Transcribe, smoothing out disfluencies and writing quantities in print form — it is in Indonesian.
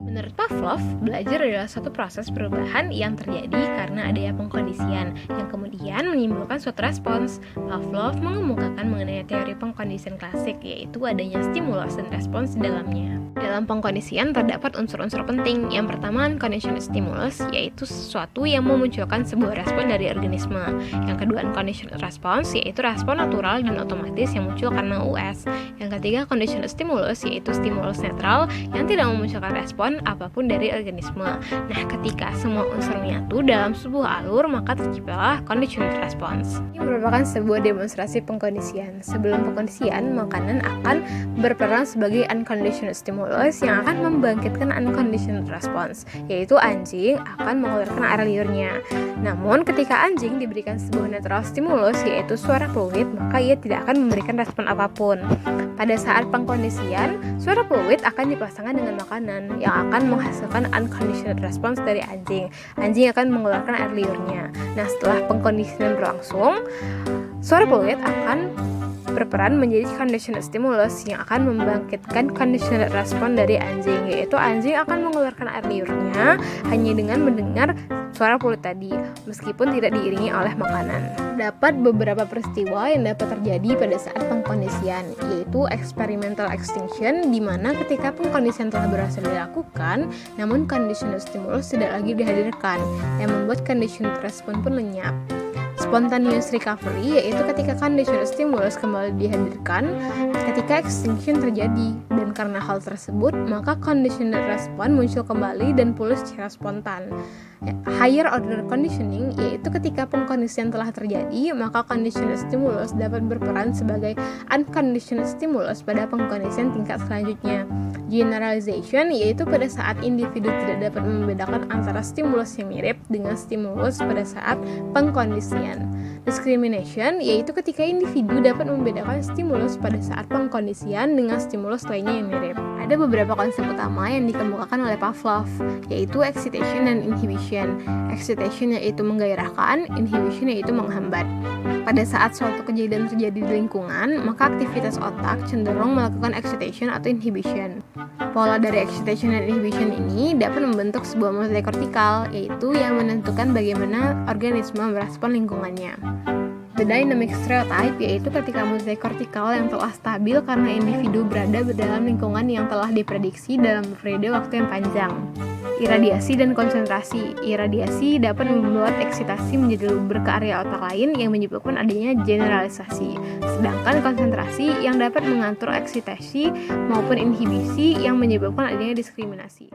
Menurut Pavlov, belajar adalah suatu proses perubahan yang terjadi karena adanya pengkondisian yang kemudian menimbulkan suatu respons. Pavlov mengemukakan mengenai teori pengkondisian klasik, yaitu adanya stimulus dan respons di dalamnya. Dalam pengkondisian terdapat unsur-unsur penting. Yang pertama, unconditional stimulus, yaitu sesuatu yang memunculkan sebuah respon dari organisme. Yang kedua, unconditional response, yaitu respon natural dan otomatis yang muncul karena US. Yang ketiga, conditional stimulus, yaitu stimulus netral yang tidak memunculkan respon apapun dari organisme. Nah, ketika semua unsur menyatu dalam sebuah alur, maka terciptalah conditional response. Ini merupakan sebuah demonstrasi pengkondisian. Sebelum pengkondisian, makanan akan berperan sebagai unconditional stimulus yang akan membangkitkan unconditional response, yaitu anjing akan mengeluarkan air liurnya. Namun, ketika anjing diberikan sebuah netral stimulus, yaitu suara fluid, maka ia tidak akan memberikan respon apapun. Pada saat pengkondisian, suara fluid akan dipasangkan dengan makanan yang akan menghasilkan unconditional response dari anjing. Anjing akan mengeluarkan air liurnya. Nah, setelah pengkondisian berlangsung, suara fluid akan berperan menjadi conditional stimulus yang akan membangkitkan conditional response dari anjing, yaitu anjing akan mengeluarkan air liurnya hanya dengan mendengar suara fluid tadi, meskipun tidak diiringi oleh makanan. Dapat beberapa peristiwa yang dapat terjadi pada saat pengkondisian, yaitu experimental extinction, di mana ketika pengkondisian telah berhasil dilakukan, namun conditional stimulus tidak lagi dihadirkan, yang membuat conditional response pun lenyap. Spontaneous recovery, yaitu ketika conditional stimulus kembali dihadirkan ketika extinction terjadi, dan karena hal tersebut maka conditional response muncul kembali dan pulih secara spontan. Higher order conditioning, yaitu ketika pengkondisian telah terjadi maka conditional stimulus dapat berperan sebagai unconditional stimulus pada pengkondisian tingkat selanjutnya. Generalization, yaitu pada saat individu tidak dapat membedakan antara stimulus yang mirip dengan stimulus pada saat pengkondisian. Discrimination, yaitu ketika individu dapat membedakan stimulus pada saat pengkondisian dengan stimulus lainnya yang mirip. Ada beberapa konsep utama yang dikemukakan oleh Pavlov, yaitu excitation dan inhibition. Excitation yaitu menggairahkan, inhibition yaitu menghambat. Pada saat suatu kejadian terjadi di lingkungan, maka aktivitas otak cenderung melakukan excitation atau inhibition. Pola dari excitation dan inhibition ini dapat membentuk sebuah mozaik kortikal, yaitu yang menentukan bagaimana organisme merespon lingkungannya. The dynamic stereotype, yaitu ketika mozaik kortikal yang telah stabil karena individu berada dalam lingkungan yang telah diprediksi dalam periode waktu yang panjang. Iradiasi dan konsentrasi. Iradiasi dapat membuat eksitasi menjadi luber ke area otak lain yang menyebabkan adanya generalisasi. Sedangkan konsentrasi yang dapat mengatur eksitasi maupun inhibisi yang menyebabkan adanya diskriminasi.